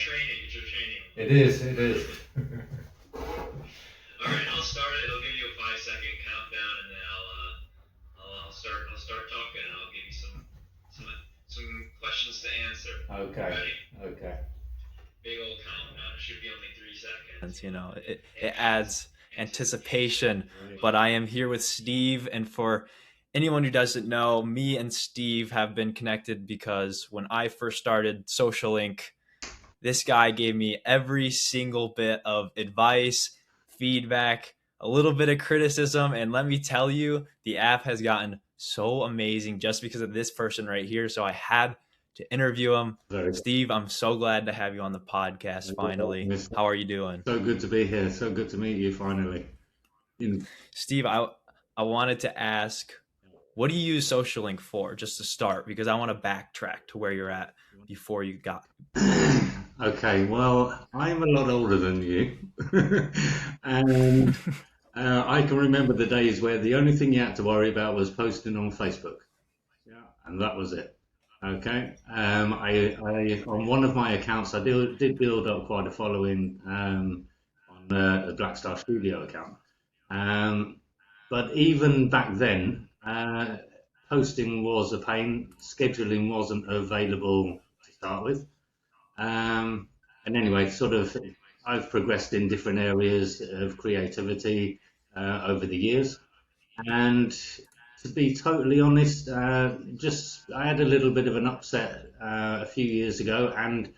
training. It's your training. It is. It is. All right, I'll start it. I'll give you a 5-second countdown, and then I'll start talking, and I'll give you some questions to answer. Okay. Ready? Okay. Big old countdown. It should be only 3 seconds. You know, it adds anticipation. But I am here with Steve, and for anyone who doesn't know, me and Steve have been connected because when I first started Socialync, this guy gave me every single bit of advice, feedback, a little bit of criticism, and let me tell you, the app has gotten so amazing just because of this person right here. So I had to interview him. Steve, I'm so glad to have you on the podcast finally. How are you doing? So good to be here. So good to meet you finally. Steve, I wanted to ask, what do you use Socialync for, just to start? Because I want to backtrack to where you're at before you got. Okay, well, I'm a lot older than you. And I can remember the days where the only thing you had to worry about was posting on Facebook. Yeah, and that was it. Okay. I on one of my accounts, I did build up quite a following on the Black Star Studio account. But even back then, posting was a pain. Scheduling wasn't available to start with. And anyway, sort of, I've progressed in different areas of creativity over the years. And to be totally honest, I had a little bit of an upset a few years ago, and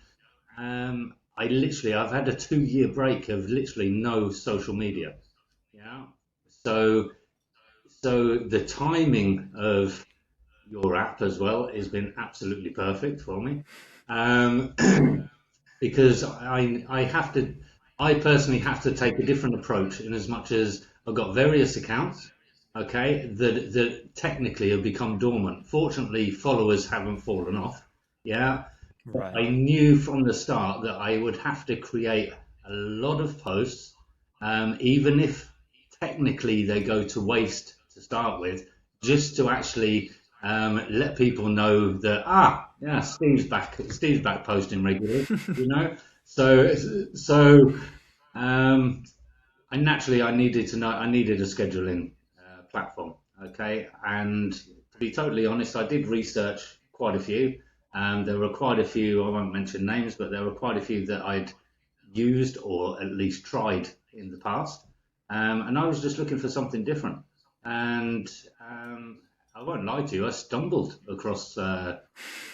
I've had a 2-year break of literally no social media. Yeah. So the timing of your app as well has been absolutely perfect for me. Because I personally have to take a different approach in as much as I've got various accounts, okay, that technically have become dormant. Fortunately, followers haven't fallen off, yeah. Right. I knew from the start that I would have to create a lot of posts, even if technically they go to waste to start with, just to actually let people know that Steve's back posting regularly, you know. So I needed a scheduling platform, okay. And to be totally honest, I did research quite a few. There were quite a few, I won't mention names, but there were quite a few that I'd used or at least tried in the past. And I was just looking for something different. And I won't lie to you, I stumbled across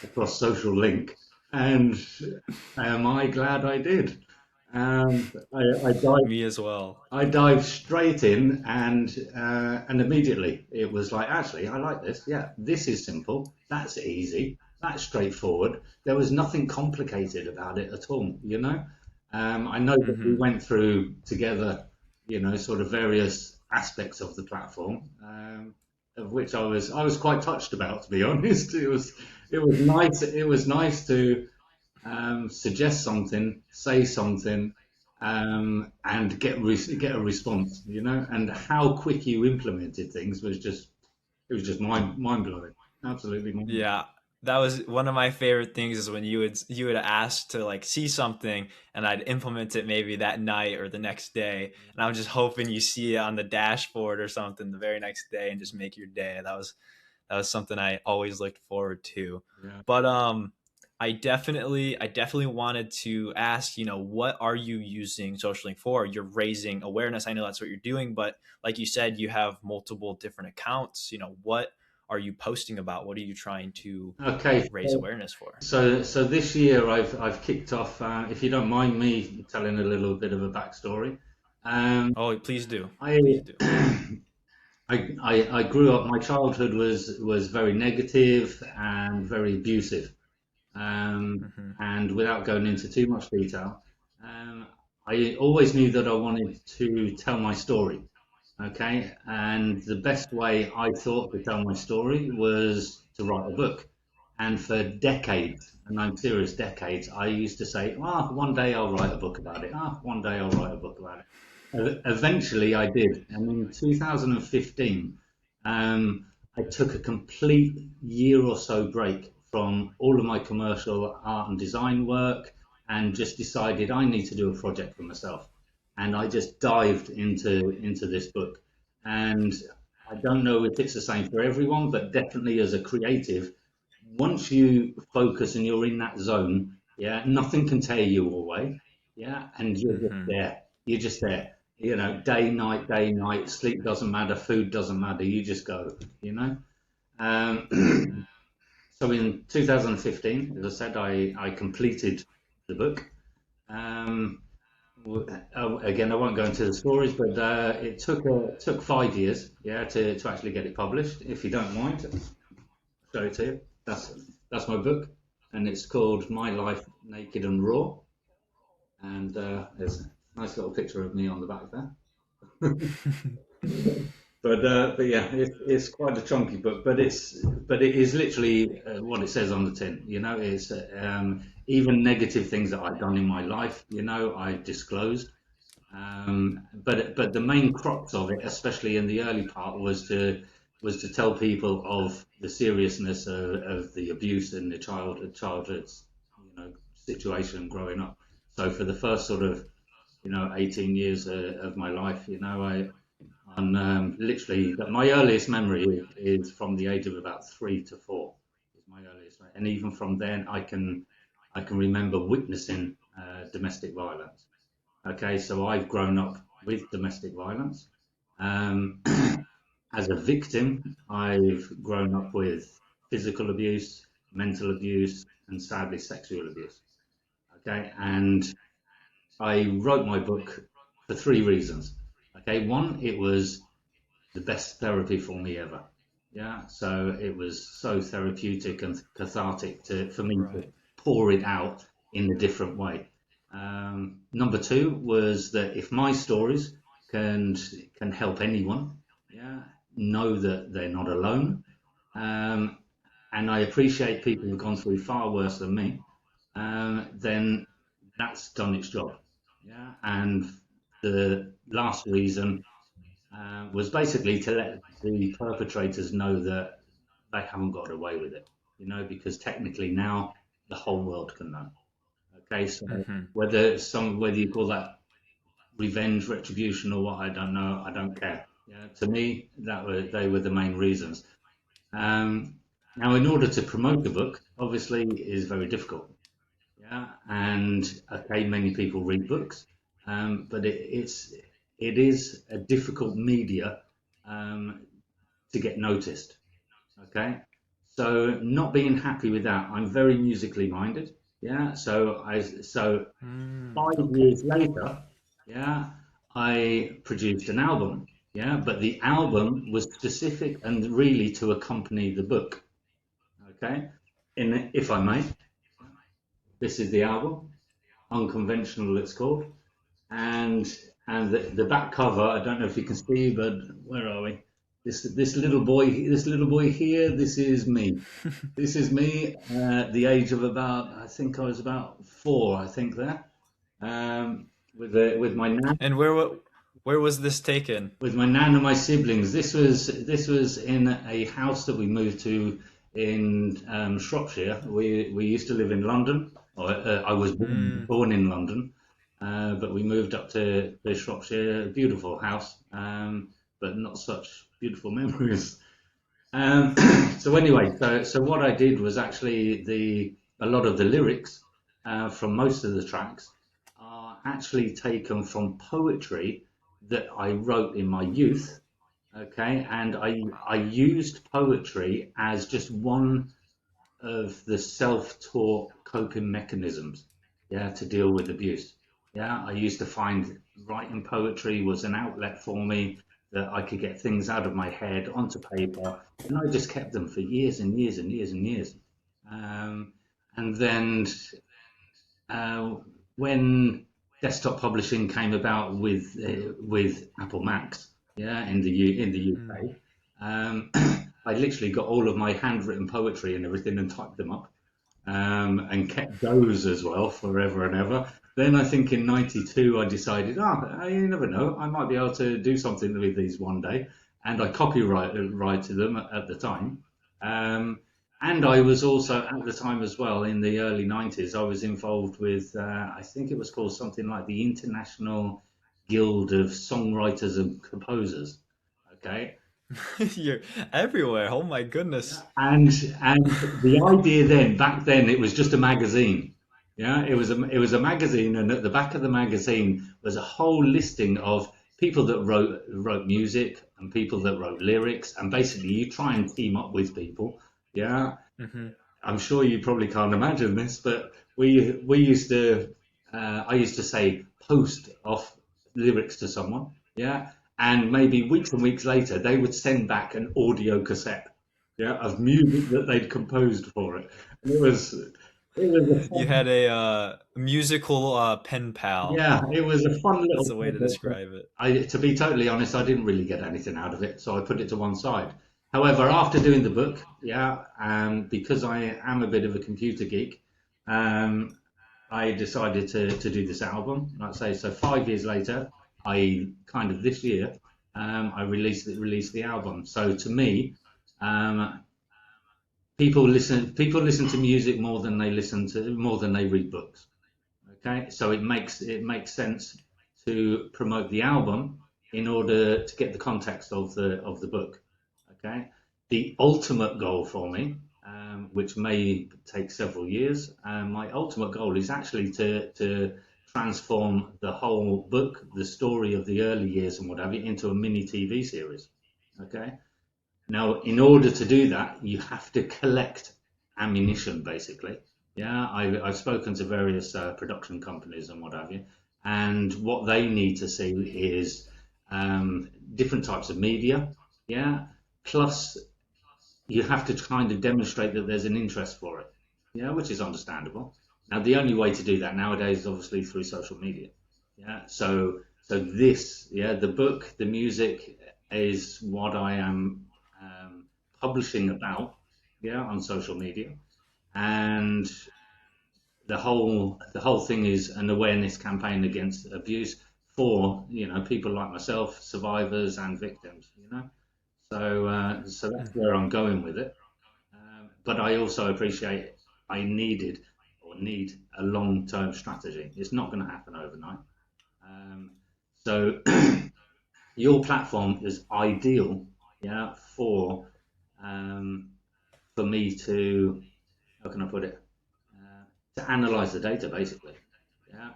Socialync, and am I glad I did? Me as well. I dived straight in, and immediately it was like, actually, I like this. Yeah, this is simple. That's easy. That's straightforward. There was nothing complicated about it at all. You know, I know that we went through together, you know, sort of various aspects of the platform, of which I was quite touched about, to be honest. It was nice. It was nice to suggest something, say something, and get a response, you know. And how quick you implemented things was just mind blowing, absolutely mind blowing. Yeah, that was one of my favorite things, is when you would ask to like see something, and I'd implement it maybe that night or the next day, and I'm just hoping you see it on the dashboard or something the very next day and just make your day. That was something I always looked forward to. Yeah. But I definitely wanted to ask, you know, what are you using Socialync for? You're raising awareness. I know that's what you're doing, but like you said, you have multiple different accounts. You know, what are you posting about? What are you trying to raise awareness for? So this year I've kicked off. If you don't mind me telling a little bit of a backstory. Please do. I grew up. My childhood was very negative and very abusive. And without going into too much detail, I always knew that I wanted to tell my story. Okay, and the best way I thought to tell my story was to write a book. And for decades, and I'm serious, decades, I used to say, one day I'll write a book about it. One day I'll write a book about it. Eventually I did. And in 2015, I took a complete year or so break from all of my commercial art and design work, and just decided I need to do a project for myself. And I just dived into this book. And I don't know if it's the same for everyone, but definitely as a creative, once you focus and you're in that zone, yeah, nothing can tear you away. Yeah, and you're just Hmm. there. You're just there. Day, night, sleep doesn't matter, food doesn't matter. You just go, you know. Um, so in 2015, as I said, I completed the book. Um, Again, I won't go into the stories, but it took 5 years, yeah, to actually get it published. If you don't mind, I'll show it to you. That's my book, and it's called My Life Naked and Raw. And there's a nice little picture of me on the back there. But yeah, it's quite a chunky book, but it is literally what it says on the tin. It's even negative things that I've done in my life. I disclosed. But the main crux of it, especially in the early part, was to tell people of the seriousness of the abuse in the childhood situation growing up. So for the first sort of 18 years of my life, literally my earliest memory is from the age of about 3 to 4 is my earliest, and even from then I can remember witnessing domestic violence. Okay, so I've grown up with domestic violence. Um, as a victim, I've grown up with physical abuse, mental abuse, and sadly sexual abuse. Okay, and I wrote my book for three reasons. Okay, one, it was the best therapy for me ever. Yeah, so it was so therapeutic and cathartic for me to Right. pour it out in a different way. Number two was that if my stories can help anyone, yeah, know that they're not alone. Um, and I appreciate people who've gone through far worse than me. Then that's done its job. Yeah, and the last reason was basically to let the perpetrators know that they haven't got away with it, because technically now the whole world can know. Okay, so Hmm. whether you call that revenge, retribution, or what, I don't know. I don't care. Yeah, to me, they were the main reasons. Now, in order to promote the book, obviously, is very difficult. Yeah, and okay, many people read books, but it is a difficult media um, to get noticed. Okay, so not being happy with that, I'm very musically minded. Yeah, so Mm, 5 years okay. later, yeah, I produced an album. Yeah, but the album was specific and really to accompany the book. Okay, if I may, this is the album, Unconventional, it's called. And the back cover, I don't know if you can see, but where are we? This little boy here. This is me at the age of about, I think I was about 4, I think there, with my nan, And where was this taken? and my siblings. This was in a house that we moved to in Shropshire. We used to live in London. I was born, Mm, born in London, but we moved up to Shropshire. Beautiful house, but not such beautiful memories. Um, so anyway, so what I did was actually a lot of the lyrics from most of the tracks are actually taken from poetry that I wrote in my youth. Okay, and I used poetry as just one of the self-taught coping mechanisms, yeah, to deal with abuse. Yeah, I used to find writing poetry was an outlet for me that I could get things out of my head onto paper, and I just kept them for years and years and years and years. Um, and then uh, when desktop publishing came about with Apple Macs, yeah, in the mm. UK, I literally got all of my handwritten poetry and everything and typed them up, and kept those as well forever and ever. Then I think in '92 I decided, you never know, I might be able to do something with these one day, and I copyrighted them at the time. Um, And I was also at the time as well in the early 90s, I was involved with, I think it was called something like the International Guild of Songwriters and Composers. Okay. You're everywhere. Oh my goodness. And the idea then, back then, it was just a magazine. Yeah, it was a magazine, and at the back of the magazine was a whole listing of people that wrote music and people that wrote lyrics, and basically you try and team up with people. Yeah, Hmm. I'm sure you probably can't imagine this, but we used to I used to say post off lyrics to someone, yeah, and maybe weeks and weeks later they would send back an audio cassette, yeah, of music that they'd composed for it. And it was a You fun, had a musical pen pal. yeah, it was a fun That's little the way to project. describe it. To be totally honest, I didn't really get anything out of it, so I put it to one side. However, after doing the book, yeah, because I am a bit of a computer geek, um, I decided to do this album. Like I say, so 5 years later, I kind of this year, I released the album. So to me, um, people listen to music more than they read books. Okay, so it makes sense to promote the album in order to get the context of the book. Okay, the ultimate goal for me, which may take several years, my ultimate goal is actually to transform the whole book, the story of the early years and what have you, into a mini TV series. Okay, now, in order to do that, you have to collect ammunition, basically. Yeah, I've spoken to various production companies and what have you, and what they need to see is different types of media. Yeah, plus you have to kind of demonstrate that there's an interest for it. Yeah, which is understandable. Now, the only way to do that nowadays is obviously through social media. Yeah, so this, yeah, the book, the music is what I am publishing about, yeah, on social media, and the whole thing is an awareness campaign against abuse for people like myself, survivors and victims. So that's Hmm. where I'm going with it. But I also appreciate I needed or need a long-term strategy. It's not going to happen overnight. Um, so your platform is ideal, yeah, um, for me to, how can I put it, to analyze the data basically, yeah,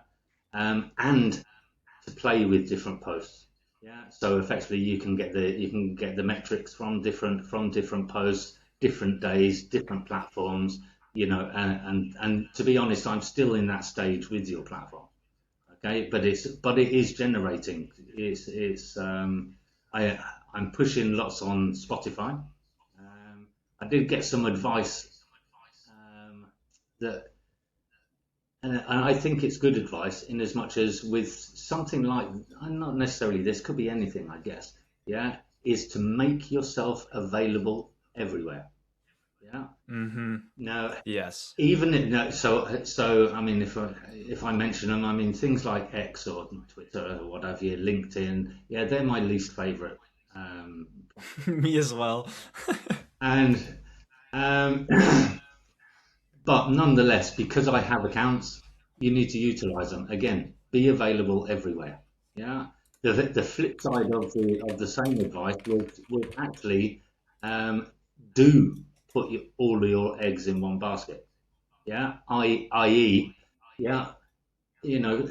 and to play with different posts. Yeah, so effectively you can get the metrics from different posts, different days, different platforms. And to be honest, I'm still in that stage with your platform. Okay, but it is generating. I I'm pushing lots on Spotify. I did get some advice that and I think it's good advice in as much as with something like, not necessarily this, could be anything, I guess, yeah, is to make yourself available everywhere. Yeah. Hmm. Now, Yes. even if, no, so I mean, if I mention them, I mean things like X or Twitter or what have you, LinkedIn, yeah, they're my least favorite. Um, Me as well. and um, But nonetheless, because I have accounts, you need to utilize them. Again, be available everywhere. Yeah. The flip side of the same advice was actually um, do put all of your eggs in one basket. Yeah. I.e., yeah,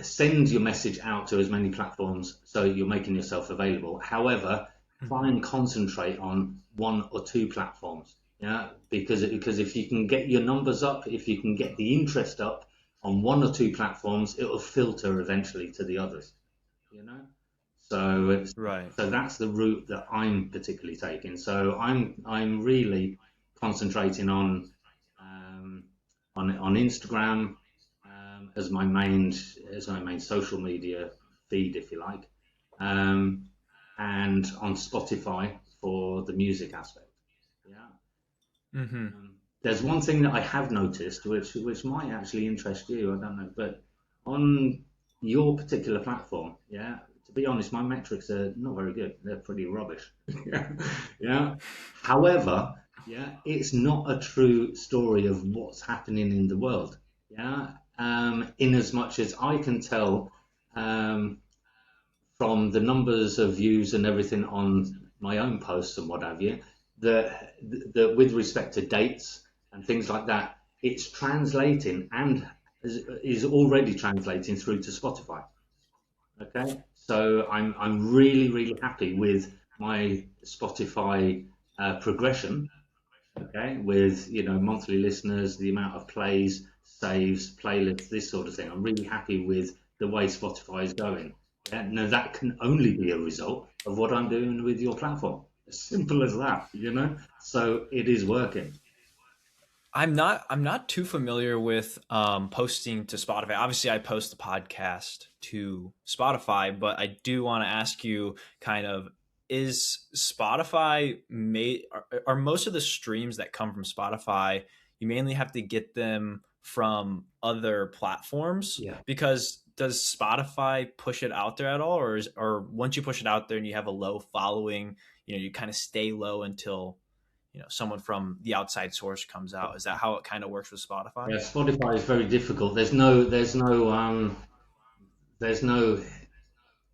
send your message out to as many platforms so you're making yourself available. However, try Hmm. and concentrate on one or two platforms. Yeah, because if you can get your numbers up, if you can get the interest up on one or two platforms, it will filter eventually to the others. You know, so Right. so that's the route that I'm particularly taking. So I'm really concentrating um, on Instagram as my main social media feed, if you like, um, and on Spotify for the music aspect. Yeah. Hmm. There's one thing that I have noticed, which might actually interest you. I don't know, but on your particular platform, yeah. To be honest, my metrics are not very good. They're pretty rubbish. Yeah. Yeah. However, yeah, it's not a true story of what's happening in the world. Yeah, in as much as I can tell um, from the numbers of views and everything on my own posts and what have you, that with respect to dates and things like that, it's translating and is already translating through to Spotify. Okay, so I'm really happy with my Spotify progression. Okay, with monthly listeners, the amount of plays, saves, playlists, this sort of thing. I'm really happy with the way Spotify is going. Yeah, now that can only be a result of what I'm doing with your platform. As simple as that. So it is working. I'm not too familiar with posting to Spotify. Obviously, I post the podcast to Spotify, but I do want to ask you kind of, is Spotify made are most of the streams that come from Spotify, you mainly have to get them from other platforms? Yeah. Because does Spotify push it out there at all, or once you push it out there and you have a low following, you kind of stay low until someone from the outside source comes out? Is that how it kind of works with Spotify? Yeah, Spotify is very difficult. There's no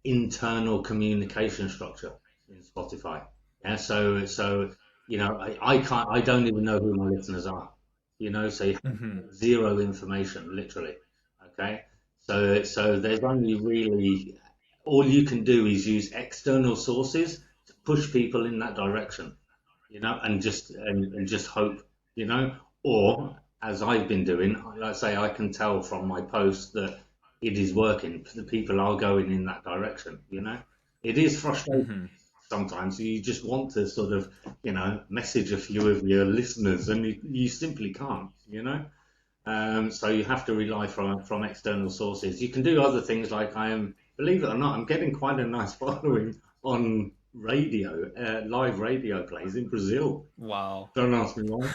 internal communication structure in Spotify. Yeah, so I don't even know who my listeners are. So you have Hmm. zero information, literally. Okay, so there's only really all you can do is use external sources to push people in that direction, and just hope, or as I've been doing, let's say I can tell from my posts that it is working. The people are going in that direction. It is frustrating Hmm. sometimes. You just want to sort of, message a few of your listeners, and you simply can't. So you have to rely from external sources. You can do other things like believe it or not, I'm getting quite a nice following on radio, live radio plays in Brazil. Wow. Don't ask me why.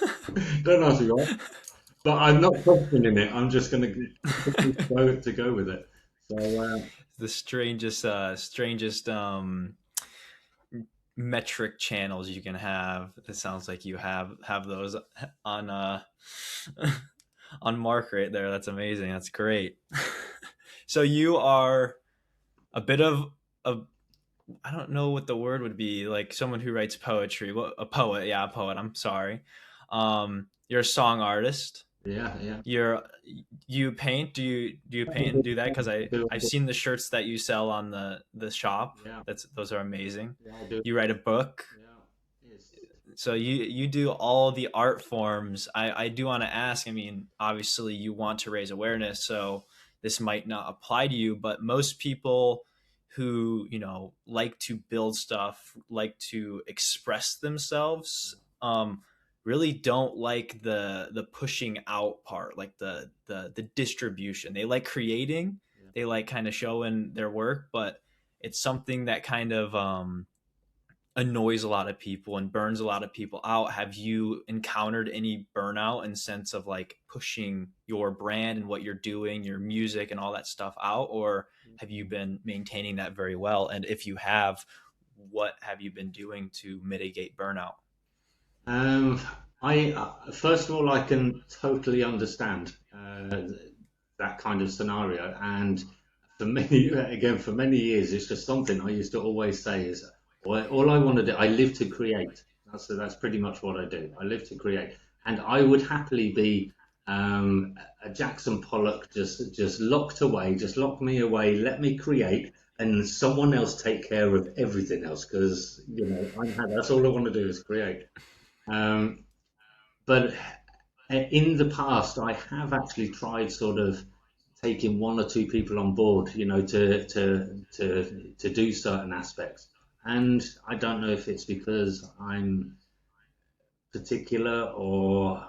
Don't ask me why. But I'm not questioning it. I'm just going to go with it. So The strangest metric channels you can have. It sounds like you have those on on Mark right there. That's amazing. That's great. So you are a bit of a, I don't know what the word would be, like someone who writes poetry. What, a poet? Yeah, a poet. I'm sorry. You're a song artist. yeah, yeah. You're you paint. Do you paint and do that? Because I've I seen the shirts that you sell on the shop. Yeah, Those are amazing. yeah, I do. You write a book. Yeah, it's, So you do all the art forms. I do want to ask, I mean, obviously you want to raise awareness, so this might not apply to you, but most people who, like to build stuff, like to express themselves, really don't like the pushing out part, like the distribution. They like creating, yeah. they like kind of showing their work, but it's something that kind of annoys a lot of people and burns a lot of people out. Have you encountered any burnout in sense of like pushing your brand and what you're doing, your music and all that stuff out, or have you been maintaining that very well? And if you have, what have you been doing to mitigate burnout? Um, I first of all, I can totally understand that kind of scenario, and for many, again, for many years, it's just something I used to always say is, well, all I want to do, I live to create. That's pretty much what I do. I live to create, and I would happily be a Jackson Pollock, just locked away, just lock me away, let me create, and someone else take care of everything else because that's all I want to do is create. Um, but in the past, I have actually tried sort of taking one or two people on board, to do certain aspects. And I don't know if it's because I'm particular or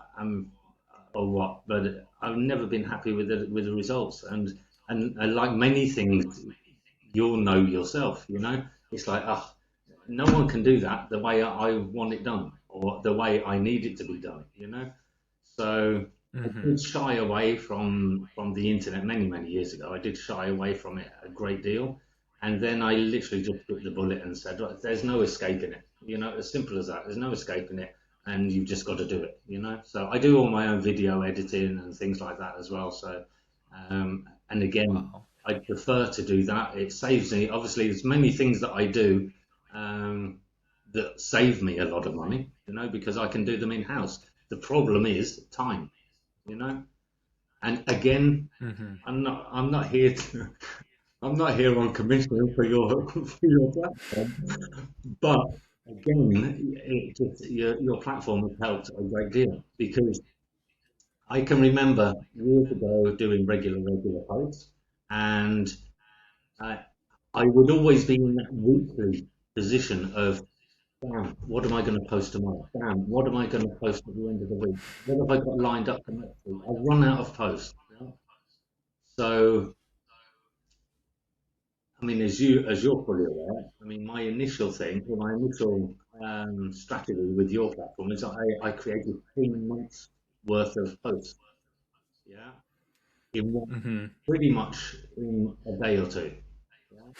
what, but I've never been happy with the results. And like many things, you'll know yourself. It's like, no one can do that the way I want it done or the way I need it to be done. So I Hmm. did shy away from the internet many years ago. I did shy away from it a great deal, and then I literally just bit the bullet and said, right, there's no escaping it. As simple as that. There's no escaping it. and you've just got to do it, you know. So I do all my own video editing and things like that as well. So, and again, Wow. I prefer to do that. It saves me. Obviously, there's many things that I do that save me a lot of money, you know, because I can do them in house. The problem is time, you know. And again, Mm-hmm. I'm not here to, I'm not here on commission for your for your platform, but again, it just, your platform has helped a great deal because I can remember years ago doing regular posts, and I, I would always be in that weekly position of, damn, what am I going to post tomorrow? Damn, what am I going to post at the end of the week? What have I got lined up for next week? I've run out of posts. You know? So, I mean, as you're fully aware, I mean, my initial thing, or my initial strategy with your platform is I created 3 months worth of posts. Yeah, in one, Mm-hmm. pretty much in a day or two. Yeah,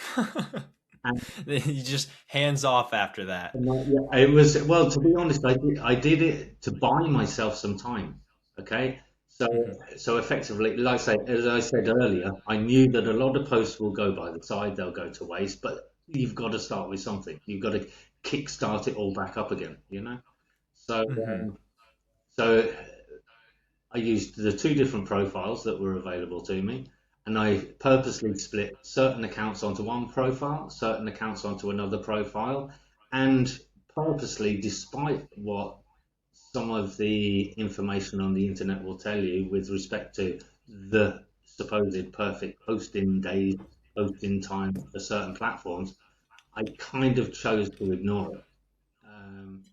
and, You just hands off after that. yeah, it was, well, to be honest, I did it to buy myself some time. Okay, so Mm-hmm. so effectively, like I say, as I said earlier, I knew that a lot of posts will go by the side, they'll go to waste, but you've got to start with something. You've got to kickstart it all back up again, you know. So Mm-hmm. so I used the two different profiles that were available to me, and I purposely split certain accounts onto one profile, certain accounts onto another profile, and purposely, despite what some of the information on the internet will tell you with respect to the supposed perfect posting days, posting time for certain platforms, I kind of chose to ignore it. Um,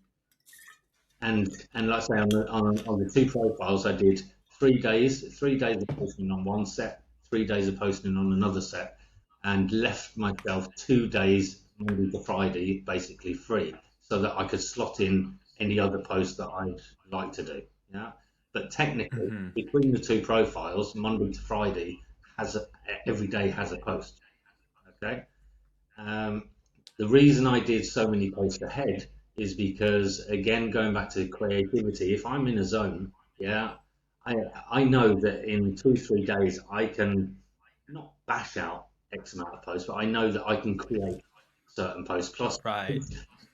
and like I say, on the two profiles, I did 3 days, 3 days of posting on one set, 3 days of posting on another set, and left myself 2 days, Monday to Friday, basically free, so that I could slot in any other post that I'd like to do. Yeah, but technically, Mm-hmm. between the two profiles, Monday to Friday has every day has a post. Okay, um, the reason I did so many posts ahead is because, again, going back to creativity, if I'm in a zone, yeah, I I know that in 2 3 days I can not bash out X amount of posts, but I know that I can create certain posts. Plus, Right.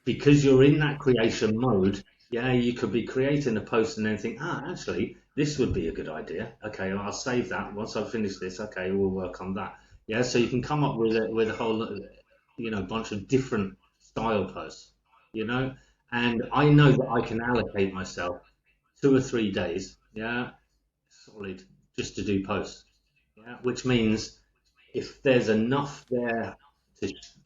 because you're in that creation mode, yeah, you could be creating a post and then think, actually, this would be a good idea. Okay, I'll save that. Once I've finished this, okay, we'll work on that. Yeah, so you can come up with a whole, bunch of different style posts, you know, and I know that I can allocate myself 2 or 3 days, yeah, solid, just to do posts, yeah, which means if there's enough there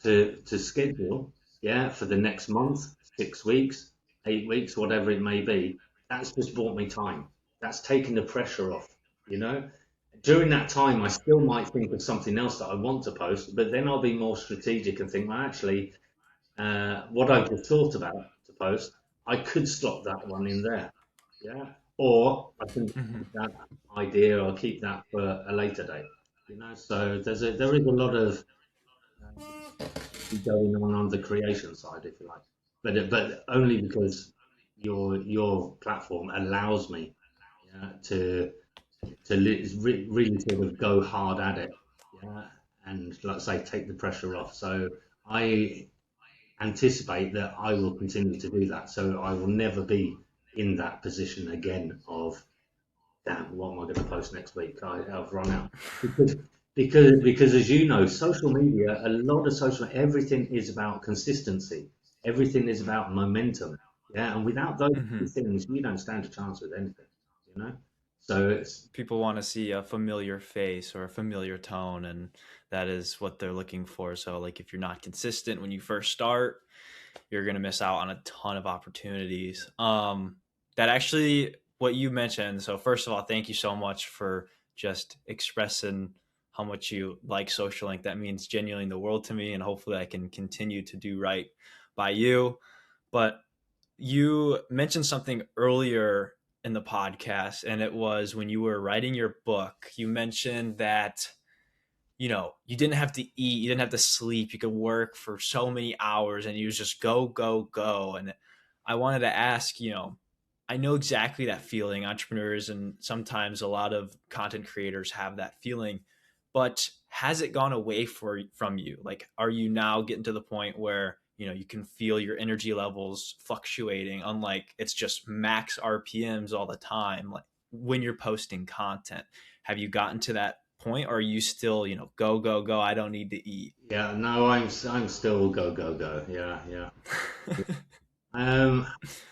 to to schedule, yeah, for the next month, 6 weeks, 8 weeks, whatever it may be, that's just bought me time. That's taken the pressure off, you know. During that time, I still might think of something else that I want to post, but then I'll be more strategic and think, well, actually, what I've just thought about to post, I could slot that one in there, yeah, or I can Mm-hmm. keep that idea or keep that for a later date, you know. So there is a lot of going on the creation side, if you like, but only because your platform allows me, yeah, to really sort of go hard at it, yeah, and like I say, take the pressure off. So I anticipate that I will continue to do that. So I will never be in that position again of, damn, what am I going to post next week? I've run out because because as you know, social media, a lot of everything is about consistency. Everything is about momentum. Yeah, and without those Mm-hmm. two things, you don't stand a chance with anything. You know, so it's People want to see a familiar face or a familiar tone, and that is what they're looking for. So, like, if you're not consistent when you first start, you're going to miss out on a ton of opportunities. That actually, what you mentioned. So, first of all, thank you so much for just expressing how much you like Socialync. That means genuinely the world to me, and hopefully, I can continue to do right by you. But you mentioned something earlier in the podcast, and it was when you were writing your book, you mentioned that you didn't have to eat, you didn't have to sleep, you could work for so many hours and you just go, go, go. And I wanted to ask, I know exactly that feeling. Entrepreneurs and sometimes a lot of content creators have that feeling, but has it gone away from you? Like, are you now getting to the point where, you can feel your energy levels fluctuating, unlike it's just max RPMs all the time, like when you're posting content? Have you gotten to that point, or are you still, go, go, go, I don't need to eat? Yeah, no, I'm still go go go. Yeah, yeah. Um,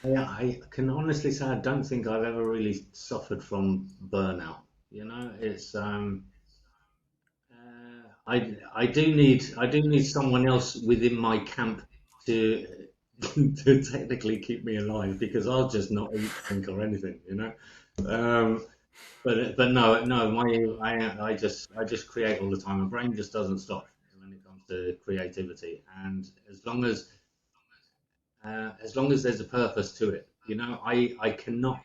yeah, I can honestly say I don't think I've ever really suffered from burnout. It's I do need someone else within my camp to to technically keep me alive because I'll just not eat, drink, or anything. Um, but no, I just create all the time. My brain just doesn't stop when it comes to creativity, and as long as there's a purpose to it, I cannot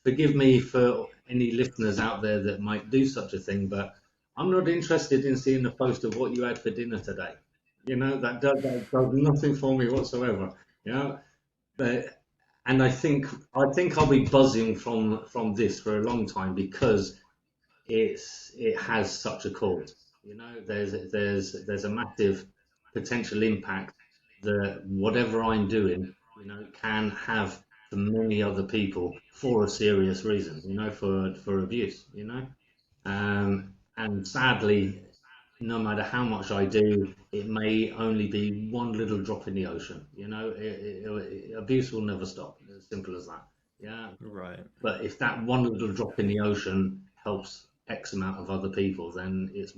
forgive me for any listeners out there that might do such a thing, but I'm not interested in seeing a post of what you had for dinner today. That does nothing for me whatsoever. You know, but and I think I'll be buzzing from this for a long time because it has such a cause. There's a massive potential impact that whatever I'm doing, can have for many other people for a serious reason, for abuse. And sadly, no matter how much I do, it may only be one little drop in the ocean. Abuse will never stop. As simple as that. Yeah. Right. But if that one little drop in the ocean helps X amount of other people, then it's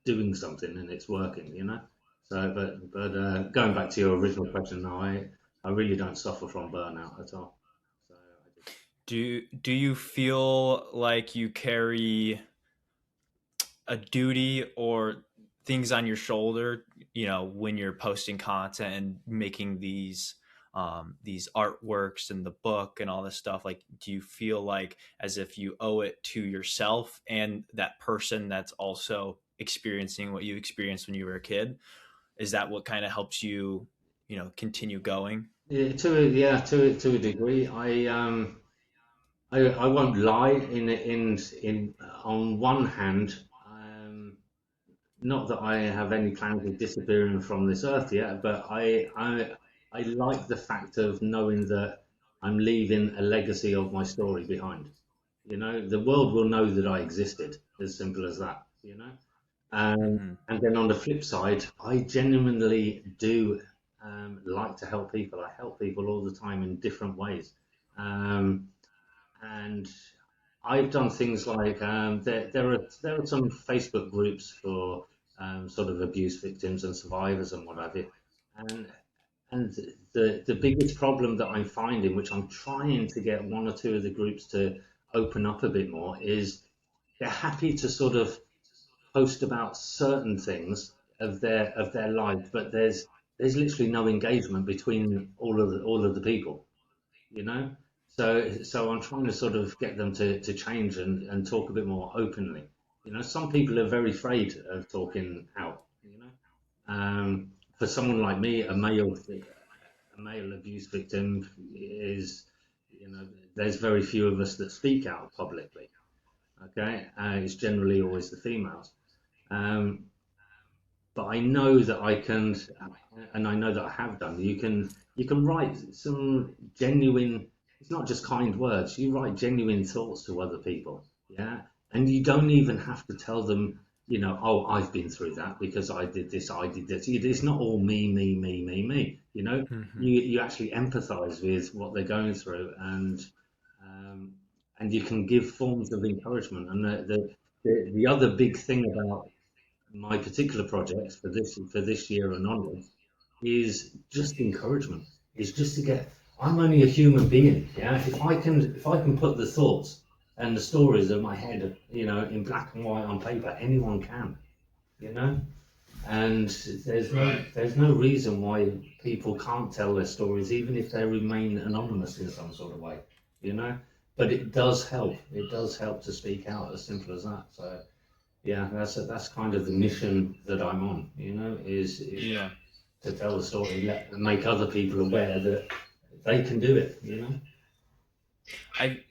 doing something and it's working. So, but going back to your original question, no, I really don't suffer from burnout at all. So I just, Do you feel like you carry a duty or things on your shoulder, when you're posting content and making these artworks and the book and all this stuff? Like, do you feel like as if you owe it to yourself and that person that's also experiencing what you experienced when you were a kid? Is that what kind of helps you, continue going? to a degree, I won't lie. In on one hand, not that I have any plans of disappearing from this earth yet, but I like the fact of knowing that I'm leaving a legacy of my story behind. The world will know that I existed, as simple as that. Hmm. And then on the flip side, I genuinely do like to help people. I help people all the time in different ways. Um, and I've done things like there are some Facebook groups for sort of abuse victims and survivors and what have you, and and the biggest problem that I'm finding, which I'm trying to get one or two of the groups to open up a bit more, is they're happy to sort of post about certain things of their life, but there's literally no engagement between all of the people you know. So I'm trying to sort of get them to change and talk a bit more openly. Some people are very afraid of talking out. For someone like me, a male abuse victim is, there's very few of us that speak out publicly. Okay, it's generally always the females. Um, but I know that I can, and I know that I have done. You can write some genuine. It's not just kind words. You write genuine thoughts to other people, yeah, and you don't even have to tell them, oh, I've been through that because I did this, I did this. It's not all me, me, me, me, me. Hmm. You actually empathise with what they're going through, um, and you can give forms of encouragement. And the other big thing about my particular project for this year and onwards is just encouragement. Is just to get. I'm only a human being. Yeah. If I can put the thoughts and the stories of my head, in black and white on paper, anyone can. You know. And there's no Right. there's no reason why people can't tell their stories, even if they remain anonymous in some sort of way. You know. But it does help. It does help to speak out. As simple as that. So yeah, that's kind of the mission that I'm on. Is Yeah. to tell the story, make other people aware that they can do it, you know. I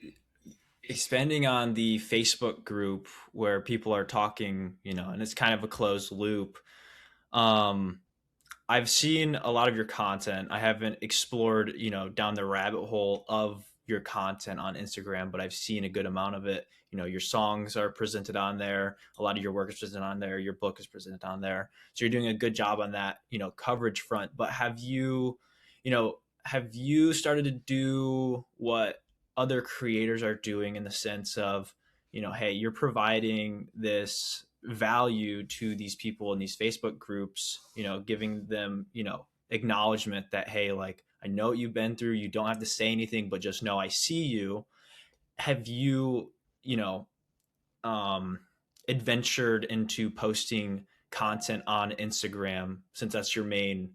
expanding on the Facebook group where people are talking, and it's kind of a closed loop. Um, I've seen a lot of your content. I haven't explored, down the rabbit hole of your content on Instagram, but I've seen a good amount of it. Your songs are presented on there. A lot of your work is presented on there. Your book is presented on there. So you're doing a good job on that, coverage front. But you know, have you started to do what other creators are doing in the sense of, hey, you're providing this value to these people in these Facebook groups, giving them, acknowledgement that, hey, like, I know what you've been through. You don't have to say anything, but just know I see you. Have you, you know, um, adventured into posting content on Instagram since that's your main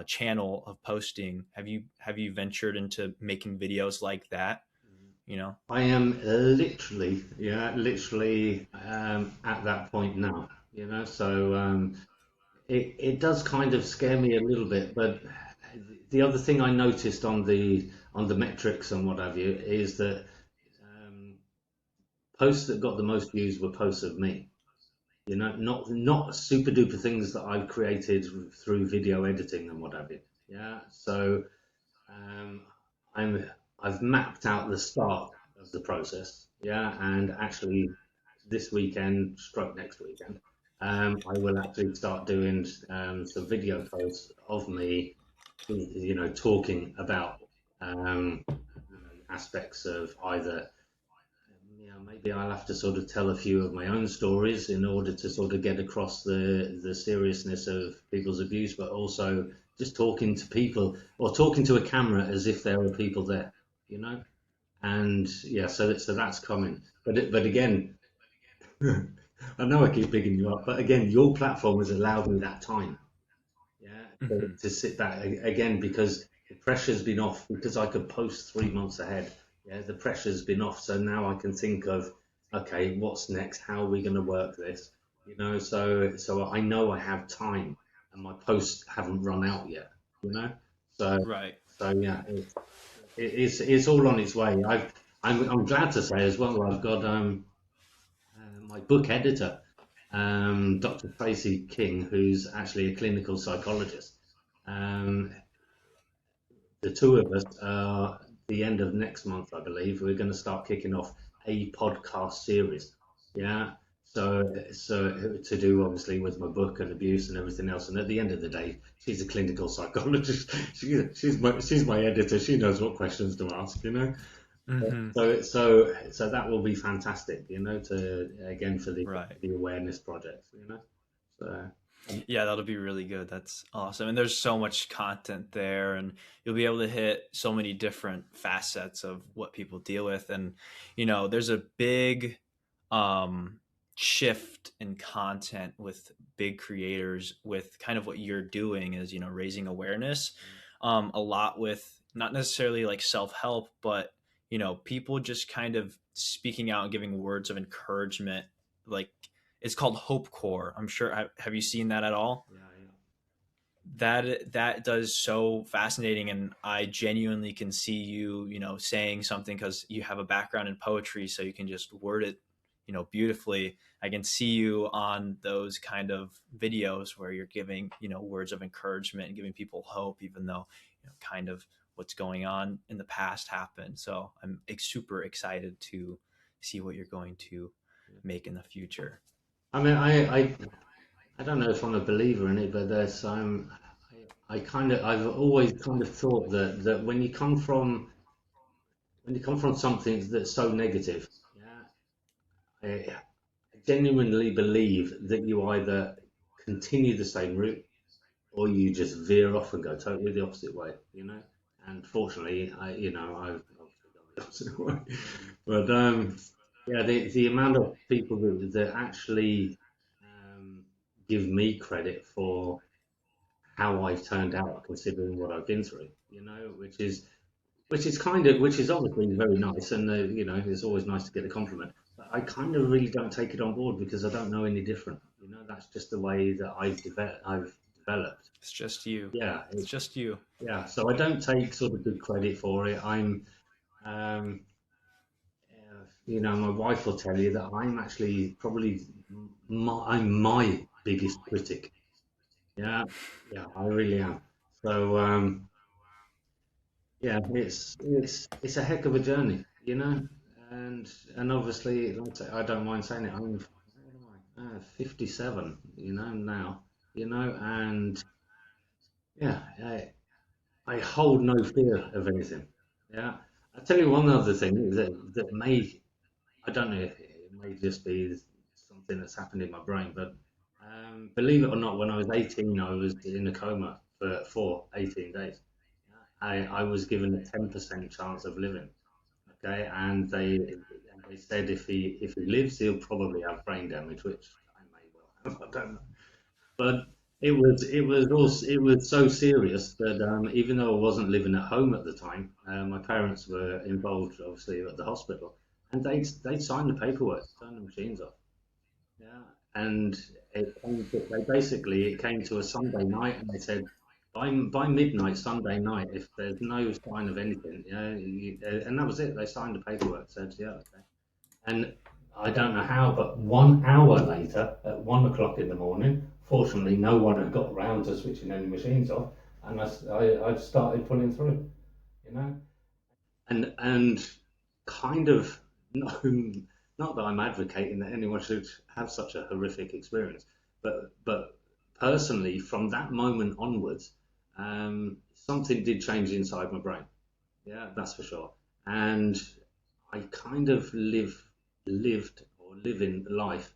channel of posting? Have you ventured into making videos like that? I am literally, at that point now, So it does kind of scare me a little bit, but the other thing I noticed on the metrics and what have you is that posts that got the most views were posts of me. Not super duper things that I've created through video editing and what have you. Yeah, so um, I've mapped out the start of the process. Yeah, and actually this weekend, stroke next weekend, I will actually start doing some video posts of me, talking about aspects of either maybe I'll have to sort of tell a few of my own stories in order to sort of get across the seriousness of people's abuse, but also just talking to people or talking to a camera as if there are people there, you know. And yeah, so that's coming. But again, I know I keep picking you up, but again, your platform has allowed me that time, yeah, Mm-hmm. to sit back again because the pressure's been off because I could post 3 months ahead. Yeah, the pressure's been off, so now I can think of, okay, what's next? How are we going to work this? So I know I have time, and my posts haven't run out yet. You know, so Right. so yeah, it's all on its way. I'm glad to say as well. I've got my book editor, Dr. Tracy King, who's actually a clinical psychologist. Um, the two of us are the end of next month, I believe. We're going to start kicking off a podcast series. Yeah. So to do obviously with my book and abuse and everything else. And at the end of the day, she's a clinical psychologist. She's my editor. She knows what questions to ask. Mm-hmm. So that will be fantastic. To again for Right. the awareness project. So. Yeah, that'll be really good. That's awesome. And there's so much content there, and you'll be able to hit so many different facets of what people deal with. And, there's a big um, shift in content with big creators with kind of what you're doing is, raising awareness, a lot with not necessarily like self-help, but, people just kind of speaking out and giving words of encouragement, like, it's called Hope Core. I'm sure. Have you seen that at all? Yeah, yeah. That does so fascinating, and I genuinely can see you, saying something because you have a background in poetry, so you can just word it, beautifully. I can see you on those kind of videos where you're giving, words of encouragement and giving people hope, even though, kind of what's going on in the past happened. So I'm super excited to see what you're going to make in the future. I mean, I don't know if I'm a believer in it, but I've always kind of thought that when you come from something that's so negative, yeah, I genuinely believe that you either continue the same route or you just veer off and go totally the opposite way. And fortunately, I've obviously gone the opposite way. But yeah, the amount of people that actually um, give me credit for how I've turned out, considering what I've been through, which is obviously very nice, and it's always nice to get a compliment. But I kind of really don't take it on board because I don't know any different. That's just the way that I've developed. It's just you. Yeah, It's just you. yeah. So I don't take sort of big credit for it. Um, my wife will tell you that I'm actually probably I'm my biggest critic. Yeah, yeah, I really am. So yeah, it's a heck of a journey, and obviously, like I say, I don't mind saying it. What am I? 57, now, and yeah, I hold no fear of anything. Yeah, I'll tell you one other thing that may, I don't know if it may just be something that's happened in my brain, but believe it or not, when I was 18, I was in a coma for 18 days. I was given a 10% chance of living. Okay, and they said if he lives, he'll probably have brain damage, which I may well have. I don't know. But it was so serious that even though I wasn't living at home at the time, my parents were involved, obviously, at the hospital, and they'd signed the paperwork, turned the machines off. Yeah, and it came to a Sunday night, and they said by midnight Sunday night, if there's no sign of anything, and that was it. They signed the paperwork, said yeah, okay. And I don't know how, but 1 hour later, at 1 o'clock in the morning, fortunately, no one had got round to switching any machines off, and I started pulling through, you know and kind of not that I'm advocating that anyone should have such a horrific experience, but personally, from that moment onwards, something did change inside my brain. Yeah, that's for sure. And I kind of lived or live in life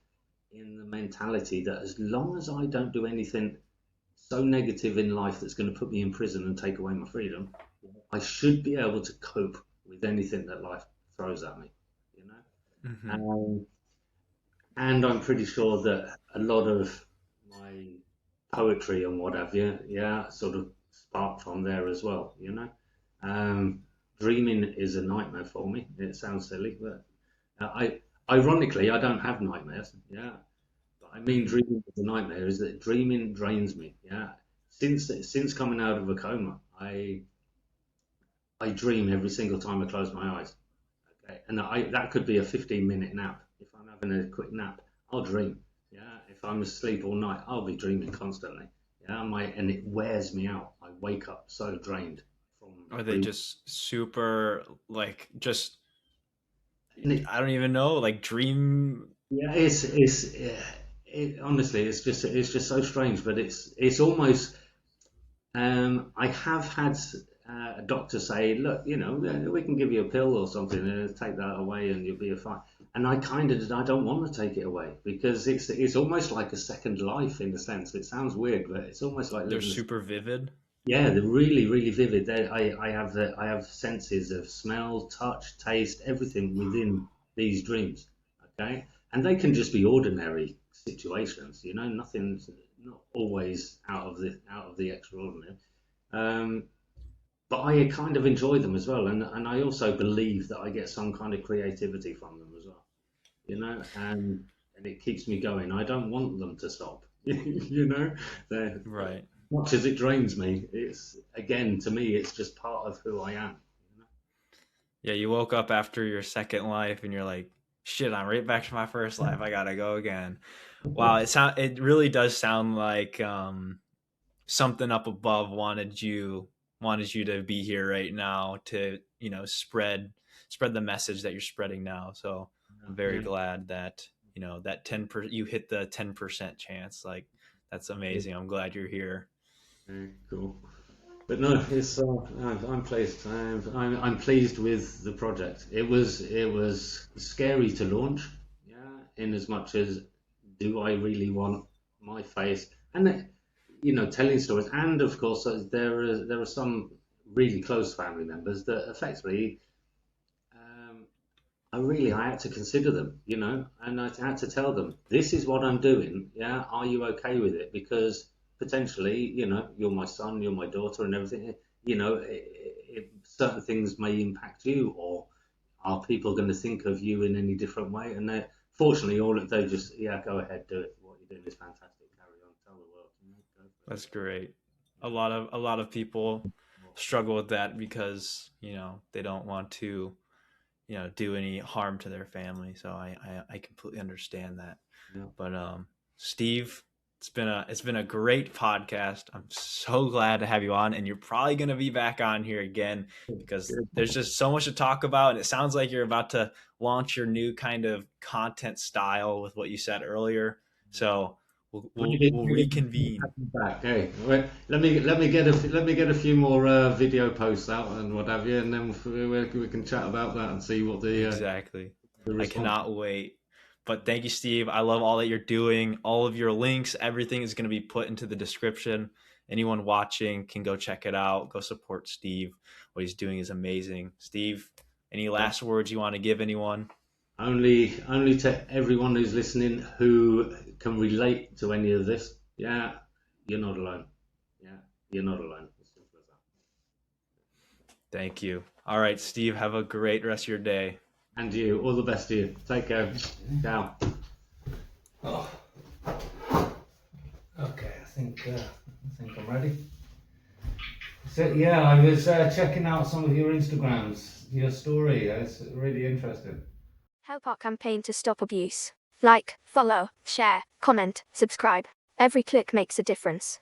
in the mentality that as long as I don't do anything so negative in life that's going to put me in prison and take away my freedom, I should be able to cope with anything that life throws at me, you know. Hmm. And I'm pretty sure that a lot of my poetry and what have you, yeah, sort of sparked from there as well, Um, Dreaming is a nightmare for me. It sounds silly, but ironically, I don't have nightmares, yeah. But I mean, Hmm. dreaming is a nightmare. Is that dreaming drains me, yeah. Since coming out of a coma, I dream every single time I close my eyes. Okay, and that could be a 15-minute nap. If I'm having a quick nap, I'll dream. Yeah, if I'm asleep all night, I'll be dreaming constantly. Yeah, and it wears me out. I wake up so drained from Are they dreaming. just super like just And it, I don't even know like dream? yeah, honestly, it's just so strange. But it's almost. I have had a doctor say, look, we can give you a pill or something and take that away and you'll be fine. And I don't want to take it away because it's almost like a second life in a sense. It sounds weird, but it's almost like They're living. super vivid. Yeah, they're really, really vivid. I have senses of smell, touch, taste, everything within these dreams. Okay, and they can just be ordinary situations. Nothing's not always out of the extraordinary. Um, but I kind of enjoy them as well, and I also believe that I get some kind of creativity from them as well. And it keeps me going. I don't want them to stop. They're, Right. much as it drains me, it's again to me, it's just part of who I am. Yeah, you woke up after your second life and you're like, shit, I'm right back to my first life. I gotta go again. Wow, it really does sound like something up above wanted you to be here right now to, spread the message that you're spreading now. So I'm very Yeah, glad that, that you hit the 10% chance. Like that's yeah, amazing. I'm glad you're here. yeah, cool. But no, I'm pleased. I'm pleased with the project. It was scary to launch, yeah. In as much as, do I really want my face and telling stories, and of course there are some really close family members that effectively um, I had to consider them, and I had to tell them, this is what I'm doing. Yeah, are you okay with it? Because potentially, you're my son, you're my daughter, and everything. Certain things may impact you, or are people going to think of you in any different way? And fortunately, all they just, yeah, go ahead, do it. What you're doing is fantastic. Carry on, tell the world. Go That's great. A lot of people struggle with that because, they don't want to, do any harm to their family. So I completely understand that. Yeah. But Steve, it's been a great podcast. I'm so glad to have you on, and you're probably going to be back on here again because there's just so much to talk about, and it sounds like you're about to launch your new kind of content style with what you said earlier. So we'll reconvene. Back. Hey, let me get a few more video posts out and what have you, and then we can chat about that and see what the Exactly. the I response. cannot wait. But thank you, Steve. I love all that you're doing. All of your links, everything is going to be put into the description. Anyone watching can go check it out. Go support Steve. What he's doing is amazing. Steve, any last words you want to give anyone? Only to everyone who's listening who can relate to any of this. Yeah, you're not alone. Yeah, you're not alone. As simple as that. Thank you. All right, Steve, have a great rest of your day. And you, all the best to you. Take care. Ciao. Oh. Okay, I think I'm ready. So yeah, I was checking out some of your Instagrams, your story. It's really interesting. Help our campaign to stop abuse. Like, follow, share, comment, subscribe. Every click makes a difference.